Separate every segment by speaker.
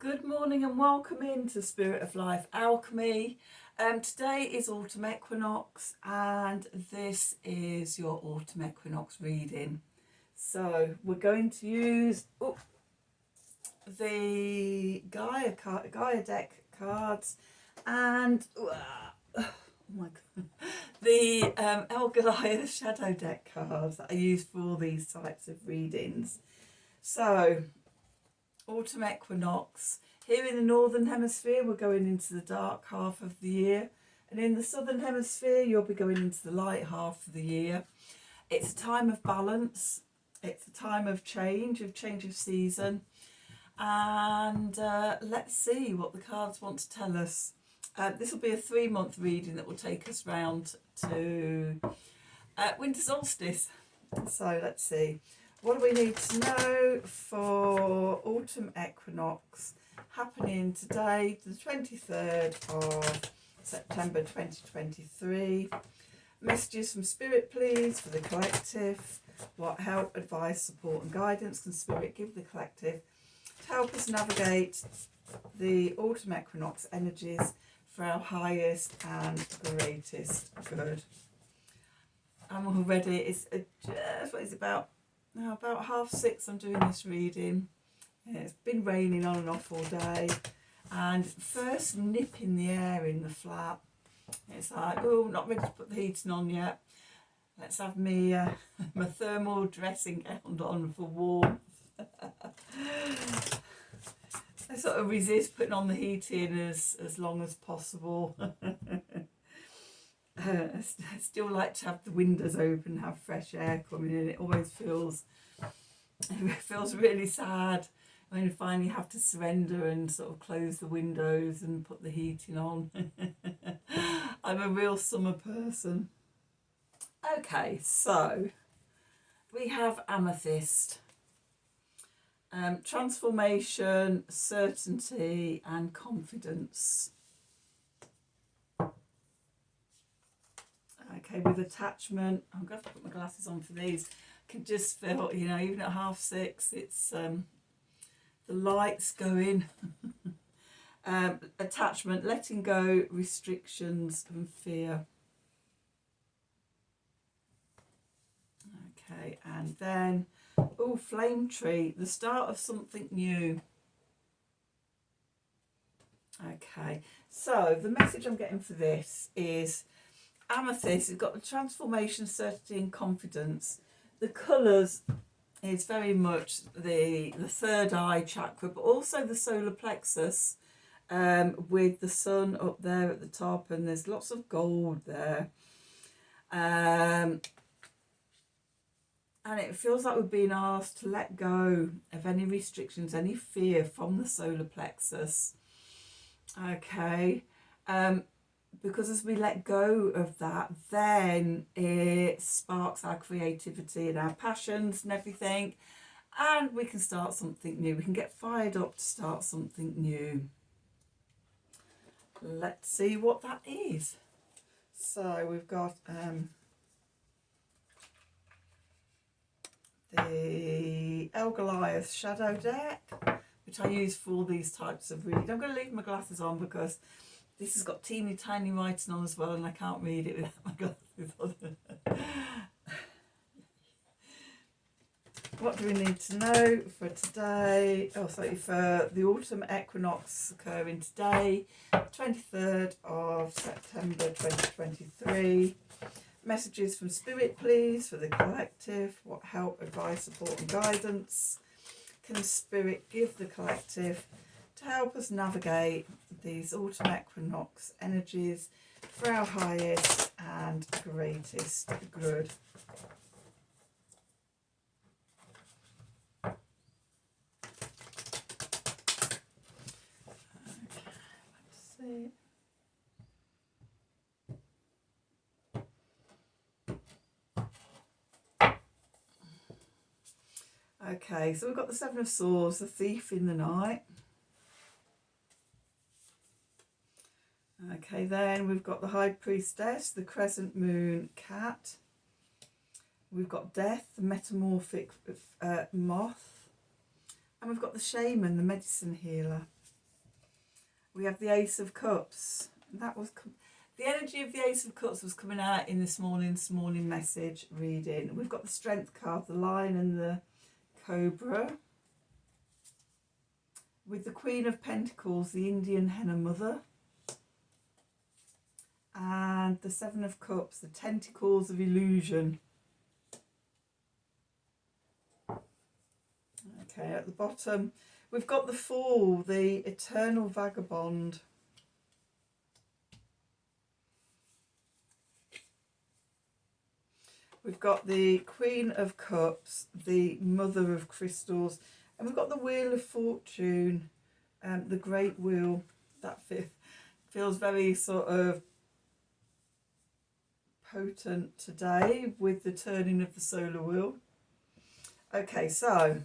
Speaker 1: Good morning and welcome into Spirit of Life Alchemy. Today is Autumn Equinox and this is your Autumn Equinox reading. So we're going to use the Gaia deck cards and oh my god, the El Goliath Shadow deck cards that I use for all these types of readings. So Autumn Equinox. Here in the Northern Hemisphere, we're going into the dark half of the year. And in the Southern Hemisphere, you'll be going into the light half of the year. It's a time of balance. It's a time of change of season. And let's see what the cards want to tell us. This will be a 3-month reading that will take us round to winter solstice. So let's see. What do we need to know for Autumn Equinox happening today, the 23rd of September 2023? Messages from Spirit, please, for the collective. What help, advice, support and guidance can Spirit give the collective to help us navigate the Autumn Equinox energies for our highest and greatest good? I'm all ready. It's just, what is it about? Now about 6:30 I'm doing this reading. It's been raining on and off all day, and first nip in the air in the flat. It's like, oh, not ready to put the heating on yet. Let's have me my thermal dressing gown on for warmth. I sort of resist putting on the heating as long as possible. I still like to have the windows open, have fresh air coming in. It always feels really sad when you finally have to surrender and sort of close the windows and put the heating on. I'm a real summer person. Okay, so we have amethyst. Transformation, certainty and confidence. Okay, with attachment, I'm going to have to put my glasses on for these. I can just feel, you know, even at 6:30, it's the lights going. Attachment, letting go, restrictions and fear. Okay, and then, flame tree, the start of something new. Okay, so the message I'm getting for this is amethyst has got the transformation, certainty and confidence. The colours is very much the third eye chakra, but also the solar plexus, with the sun up there at the top, and there's lots of gold there. And it feels like we're being asked to let go of any restrictions, any fear from the solar plexus. Okay. Because as we let go of that, then it sparks our creativity and our passions and everything, and we can start something new. We can get fired up to start something new. Let's see what that is. So we've got the El Goliath Shadow deck, which I use for all these types of reading. I'm going to leave my glasses on because this has got teeny tiny writing on as well, and I can't read it without my glasses on. What do we need to know for today? For the Autumn Equinox occurring today, 23rd of September 2023. Messages from Spirit, please, for the collective. What help, advice, support and guidance can Spirit give the collective to help us navigate these Autumn Equinox energies for our highest and greatest good? Okay, let's see. Okay, so we've got the Seven of Swords, the Thief in the Night. Okay, then we've got the High Priestess, the Crescent Moon Cat. We've got Death, the Metamorphic Moth. And we've got the Shaman, the Medicine Healer. We have the Ace of Cups. That was the energy of the Ace of Cups was coming out in this morning message reading. We've got the Strength card, the Lion and the Cobra. With the Queen of Pentacles, the Indian Henna Mother. And the Seven of Cups, the Tentacles of Illusion. Okay, at the bottom, we've got the Fool, the Eternal Vagabond. We've got the Queen of Cups, the Mother of Crystals, and we've got the Wheel of Fortune, the Great Wheel. That feels very sort of potent today with the turning of the solar wheel. Okay, so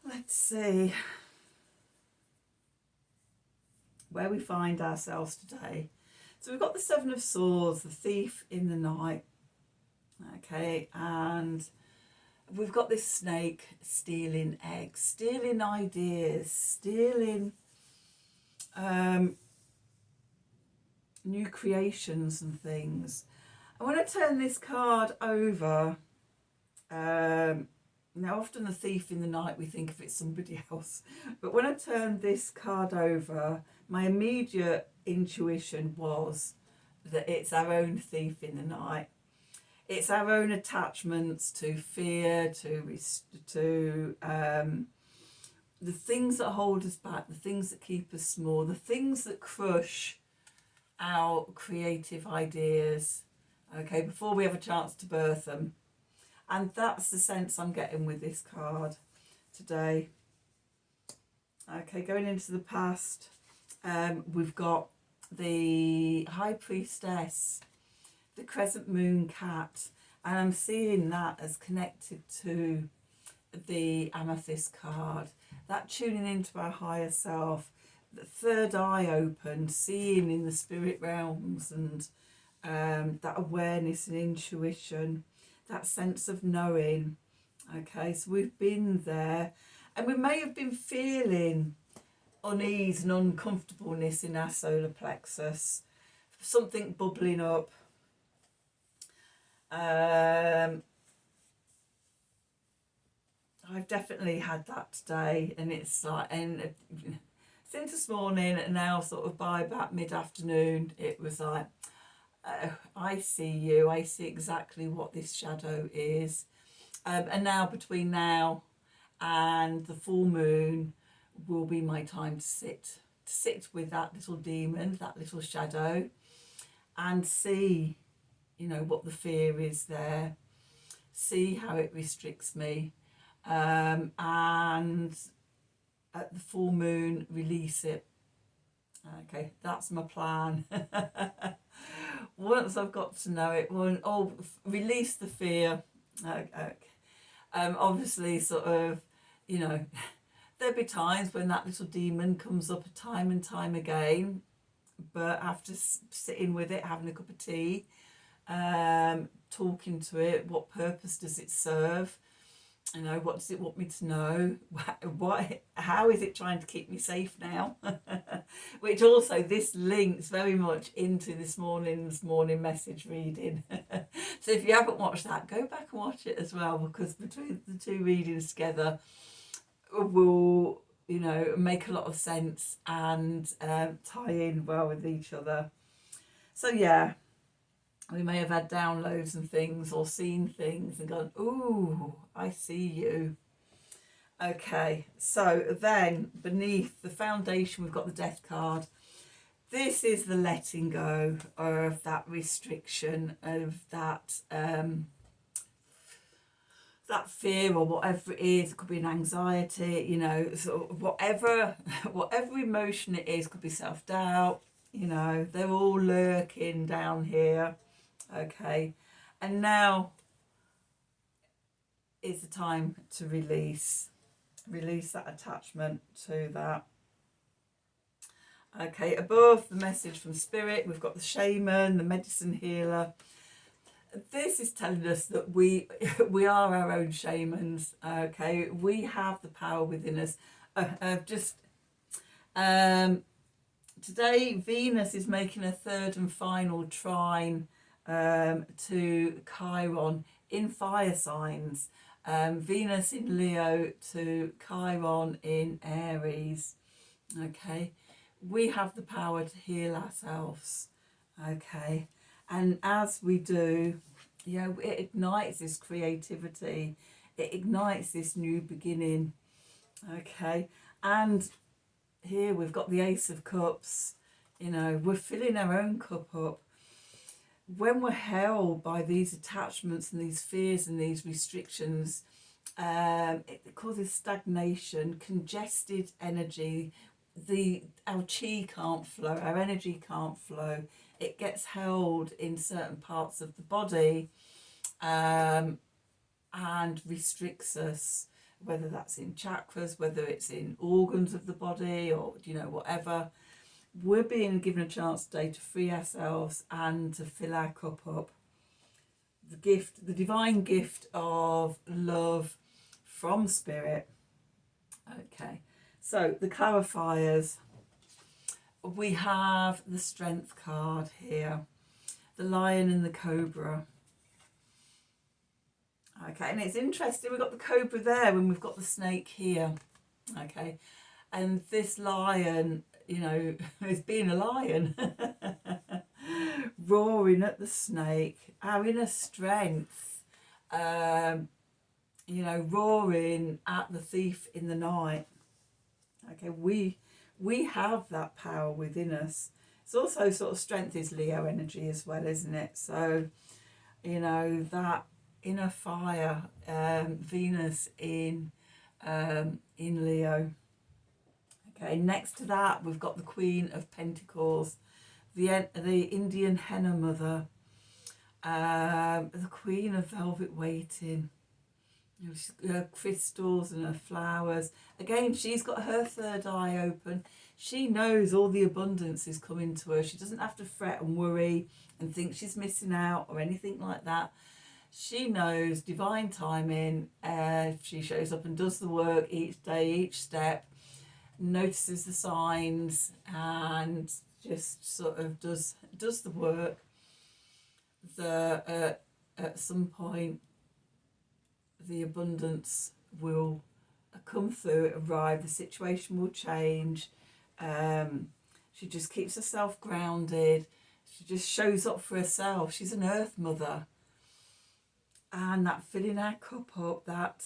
Speaker 1: let's see where we find ourselves today. So we've got the Seven of Swords, the Thief in the Night. Okay, and we've got this snake stealing eggs, stealing ideas, stealing new creations and things. And when I turn this card over, now often the thief in the night, we think of it somebody else. But when I turned this card over, my immediate intuition was that it's our own thief in the night. It's our own attachments to fear, to the things that hold us back, the things that keep us small, the things that crush our creative ideas, okay, before we have a chance to birth them. And that's the sense I'm getting with this card today. Okay, going into the past, we've got the High Priestess, the Crescent Moon Cat, and I'm seeing that as connected to the Amethyst card, that tuning into our higher self, the third eye open, seeing in the spirit realms, and that awareness and intuition, that sense of knowing. Okay, so we've been there, and we may have been feeling unease and uncomfortableness in our solar plexus, something bubbling up. I've definitely had that today, and it's like, and since this morning and now sort of by about mid-afternoon, it was like, I see you, I see exactly what this shadow is. And now between now and the full moon will be my time to sit with that little demon, that little shadow, and see, you know, what the fear is there, see how it restricts me, and at the full moon release it. Okay, that's my plan. Once I've got to know it, release the fear. Okay. Obviously, sort of, you know, there'll be times when that little demon comes up time and time again, but after sitting with it, having a cup of tea, talking to it, what purpose does it serve? You know, what does it want me to know? How is it trying to keep me safe now? Which also, this links very much into this morning's morning message reading. So if you haven't watched that, go back and watch it as well, because between the two readings together will, you know, make a lot of sense and tie in well with each other. So yeah, we may have had downloads and things, or seen things and gone, ooh, I see you. Okay, so then beneath the foundation, we've got the Death card. This is the letting go of that restriction, of that that fear, or whatever it is. It could be an anxiety, you know, sort of whatever emotion it is. Could be self-doubt, you know, they're all lurking down here. Okay, and now is the time to release that attachment to that. Okay, above the message from Spirit, we've got the Shaman, the Medicine Healer, this is telling us that we we are our own shamans. Okay, we have the power within us. Just today, Venus is making a third and final trine to Chiron in fire signs. Venus in Leo to Chiron in Aries. Okay, we have the power to heal ourselves. Okay, and as we do, you know, it ignites this creativity, it ignites this new beginning. Okay, and here we've got the Ace of Cups. You know, we're filling our own cup up. When we're held by these attachments and these fears and these restrictions, it causes stagnation, congested energy. Our chi can't flow, our energy can't flow. It gets held in certain parts of the body, and restricts us, whether that's in chakras, whether it's in organs of the body, or whatever. We're being given a chance today to free ourselves and to fill our cup up. The divine gift of love from Spirit. Okay, so the clarifiers. We have the Strength card here, the Lion and the Cobra. Okay, and it's interesting, we've got the cobra there and we've got the snake here. Okay, and this lion, is being a lion, roaring at the snake, our inner strength, roaring at the thief in the night. Okay, we have that power within us. It's also sort of strength is Leo energy as well, isn't it? So, that inner fire, Venus in Leo. Okay, next to that we've got the Queen of Pentacles, the Indian henna mother, the Queen of Velvet Waiting, her crystals and her flowers. Again, she's got her third eye open. She knows all the abundance is coming to her. She doesn't have to fret and worry and think she's missing out or anything like that. She knows divine timing. She shows up and does the work each day, each step, notices the signs, and just sort of does the work. At some point, the abundance will come through, arrive, the situation will change. She just keeps herself grounded. She just shows up for herself. She's an earth mother. And that filling our cup up, that,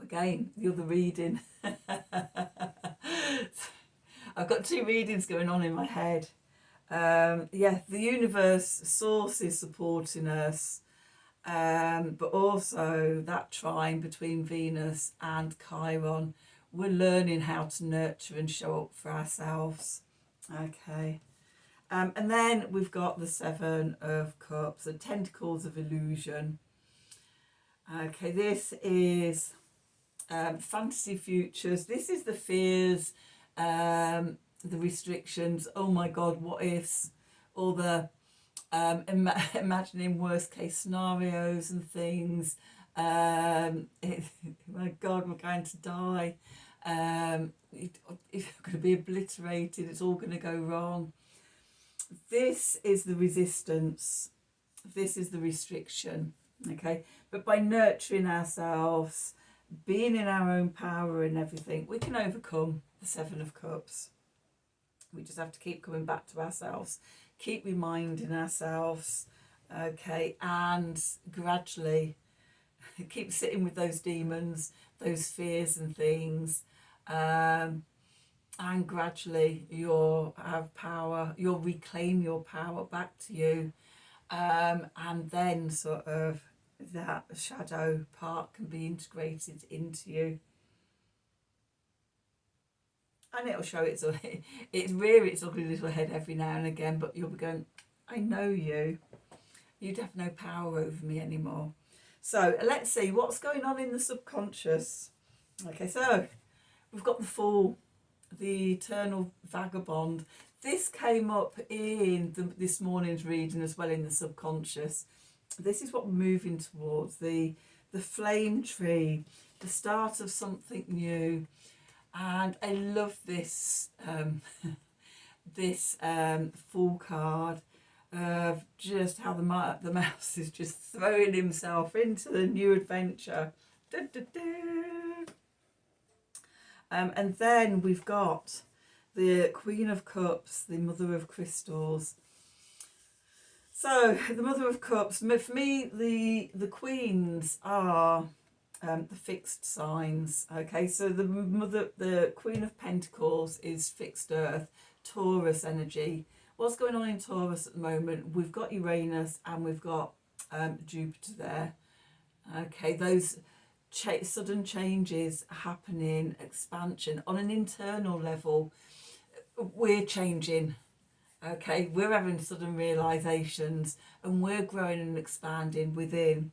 Speaker 1: again, the other reading. I've got two readings going on in my head. The universe, source is supporting us. But also that trine between Venus and Chiron, we're learning how to nurture and show up for ourselves. Okay, and then we've got the Seven of Cups, the Tentacles of Illusion. Okay, this is fantasy futures. This is the fears, the restrictions. Oh my God, what ifs? All the imagining worst case scenarios and things. My God, we're going to die. It's going to be obliterated. It's all going to go wrong. This is the resistance. This is the restriction. Okay, but by nurturing ourselves, being in our own power and everything, we can overcome the Seven of Cups. We just have to keep coming back to ourselves, keep reminding ourselves, okay, and gradually keep sitting with those demons, those fears and things, and gradually you'll have power, you'll reclaim your power back to you, and then sort of that shadow part can be integrated into you. And it'll show it's rear its ugly little head every now and again, but you'll be going, I know you. You'd have no power over me anymore. So let's see what's going on in the subconscious. Okay, so we've got the Fool, the eternal vagabond. this came up in this morning's reading as well, in the subconscious. This is what we're moving towards, the flame tree, the start of something new. And I love this this full card of just how the mouse is just throwing himself into the new adventure. Da, da, da. And then we've got the Queen of Cups, the Mother of Crystals. So the Mother of Cups, for me, the Queens are the fixed signs. Okay, so the Queen of Pentacles is fixed Earth, Taurus energy. What's going on in Taurus at the moment? We've got Uranus and we've got Jupiter there. Okay, those sudden changes happening, expansion on an internal level. We're changing. Okay, we're having sudden realizations and we're growing and expanding within.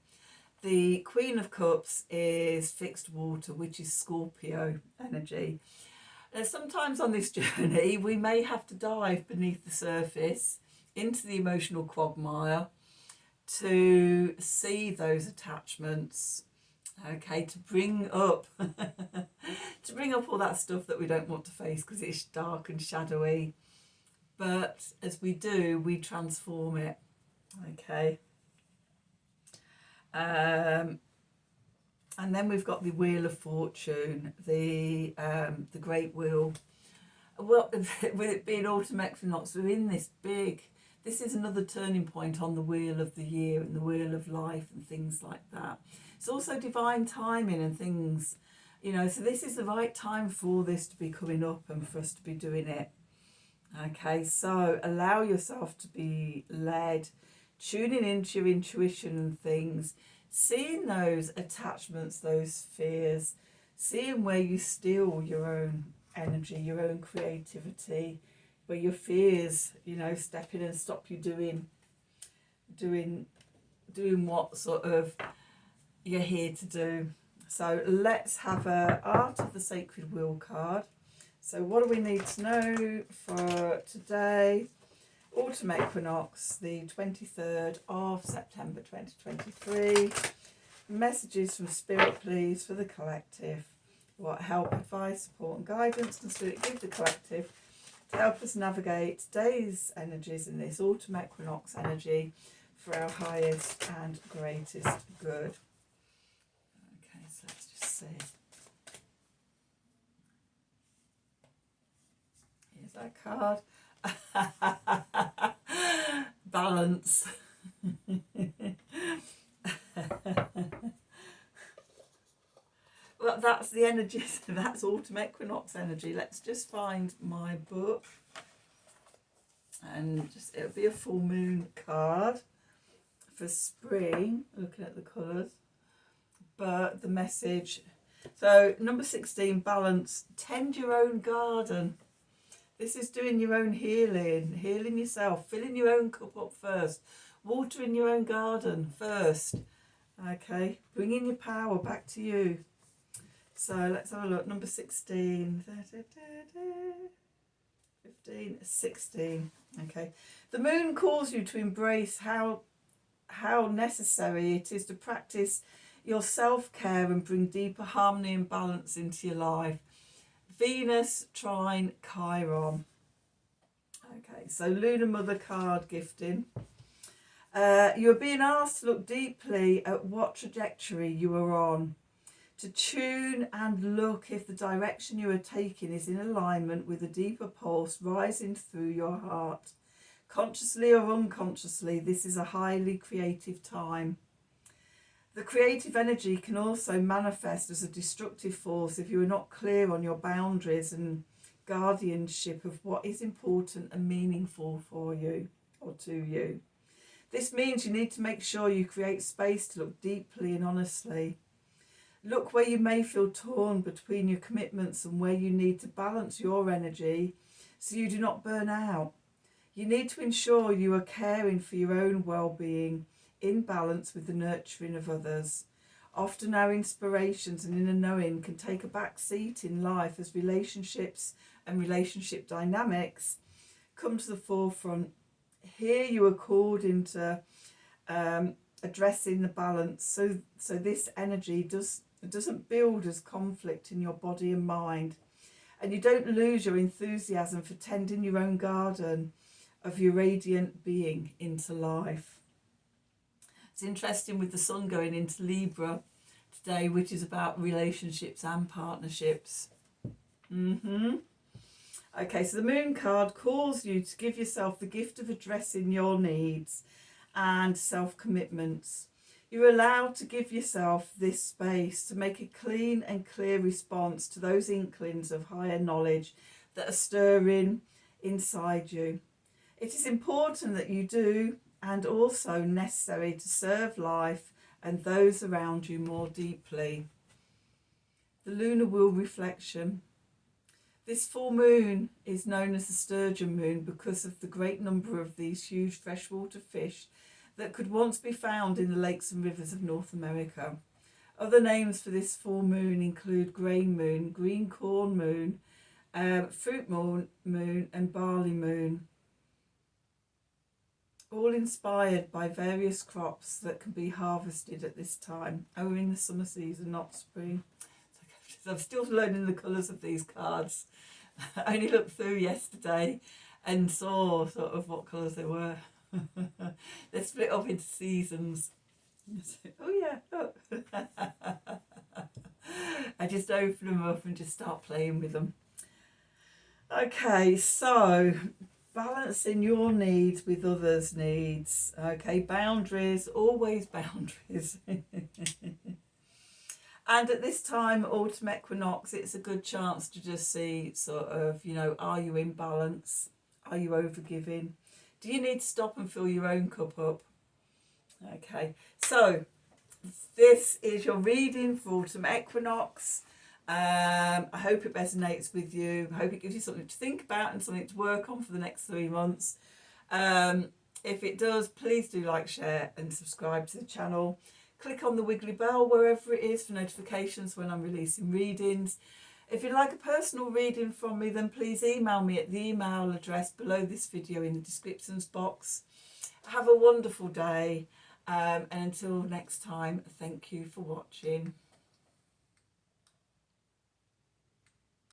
Speaker 1: The Queen of Cups is fixed water, which is Scorpio energy. Sometimes on this journey, we may have to dive beneath the surface into the emotional quagmire to see those attachments, okay, to bring up to bring up all that stuff that we don't want to face because it's dark and shadowy. But as we do, we transform it, okay. And then we've got the Wheel of Fortune, the Great Wheel. Well, with it being autumn equinox, we're in this is another turning point on the wheel of the year and the wheel of life and things like that. It's also divine timing and things, you know, so this is the right time for this to be coming up and for us to be doing it. Okay, so allow yourself to be led, tuning into your intuition and things, seeing those attachments, those fears, seeing where you steal your own energy, your own creativity, where your fears, you know, step in and stop you doing what sort of you're here to do. So let's have a Art of the Sacred Wheel card. So what do we need to know for today? Autumn equinox, the 23rd of September 2023. Messages from Spirit, please, for the collective. What help, advice, support and guidance can Spirit give the collective to help us navigate today's energies in this autumn equinox energy for our highest and greatest good? Okay, so let's just see. Here's our card. Balance. Well, that's the energy. That's autumn equinox energy. Let's just find my book, and just it'll be a full moon card for spring. Looking at the colours, but the message. So number 16, balance. Tend your own garden. This is doing your own healing yourself, filling your own cup up first, watering your own garden first, okay, bringing your power back to you. So let's have a look, number 16, 15, 16, okay. The moon calls you to embrace how necessary it is to practice your self-care and bring deeper harmony and balance into your life. Venus trine Chiron. Okay, so Lunar Mother card gifting. You're being asked to look deeply at what trajectory you are on, to tune and look if the direction you are taking is in alignment with a deeper pulse rising through your heart. Consciously or unconsciously, this is a highly creative time. The creative energy can also manifest as a destructive force if you are not clear on your boundaries and guardianship of what is important and meaningful for you or to you. This means you need to make sure you create space to look deeply and honestly. Look where you may feel torn between your commitments and where you need to balance your energy so you do not burn out. You need to ensure you are caring for your own well-being in balance with the nurturing of others. Often our inspirations and inner knowing can take a back seat in life as relationships and relationship dynamics come to the forefront. Here you are called into addressing the balance, so this energy doesn't build as conflict in your body and mind, and you don't lose your enthusiasm for tending your own garden of your radiant being into life. It's interesting with the sun going into Libra today, which is about relationships and partnerships. Okay, so the moon card calls you to give yourself the gift of addressing your needs and self-commitments. You're allowed to give yourself this space to make a clean and clear response to those inklings of higher knowledge that are stirring inside you. It is important that you do, and also necessary to serve life and those around you more deeply. The lunar wheel reflection. This full moon is known as the sturgeon moon because of the great number of these huge freshwater fish that could once be found in the lakes and rivers of North America. Other names for this full moon include grain moon, green corn moon, fruit moon and barley moon, all inspired by various crops that can be harvested at this time. Oh, we're in the summer season, not spring. I'm still learning the colours of these cards. I only looked through yesterday and saw sort of what colours they were. They're split up into seasons. Oh yeah, look. I just open them up and just start playing with them. Okay, so balancing your needs with others' needs. Okay, boundaries, always boundaries. And at this time, autumn equinox, it's a good chance to just see sort of, you know, are you in balance? Are you overgiving? Do you need to stop and fill your own cup up? Okay, so this is your reading for autumn equinox. I hope it resonates with you. I hope it gives you something to think about and something to work on for the next 3 months. If it does, please do like, share and subscribe to the channel. Click on the wiggly bell wherever it is for notifications when I'm releasing readings. If you'd like a personal reading from me, then please email me at the email address below this video in the descriptions box. Have a wonderful day, and until next time, thank you for watching.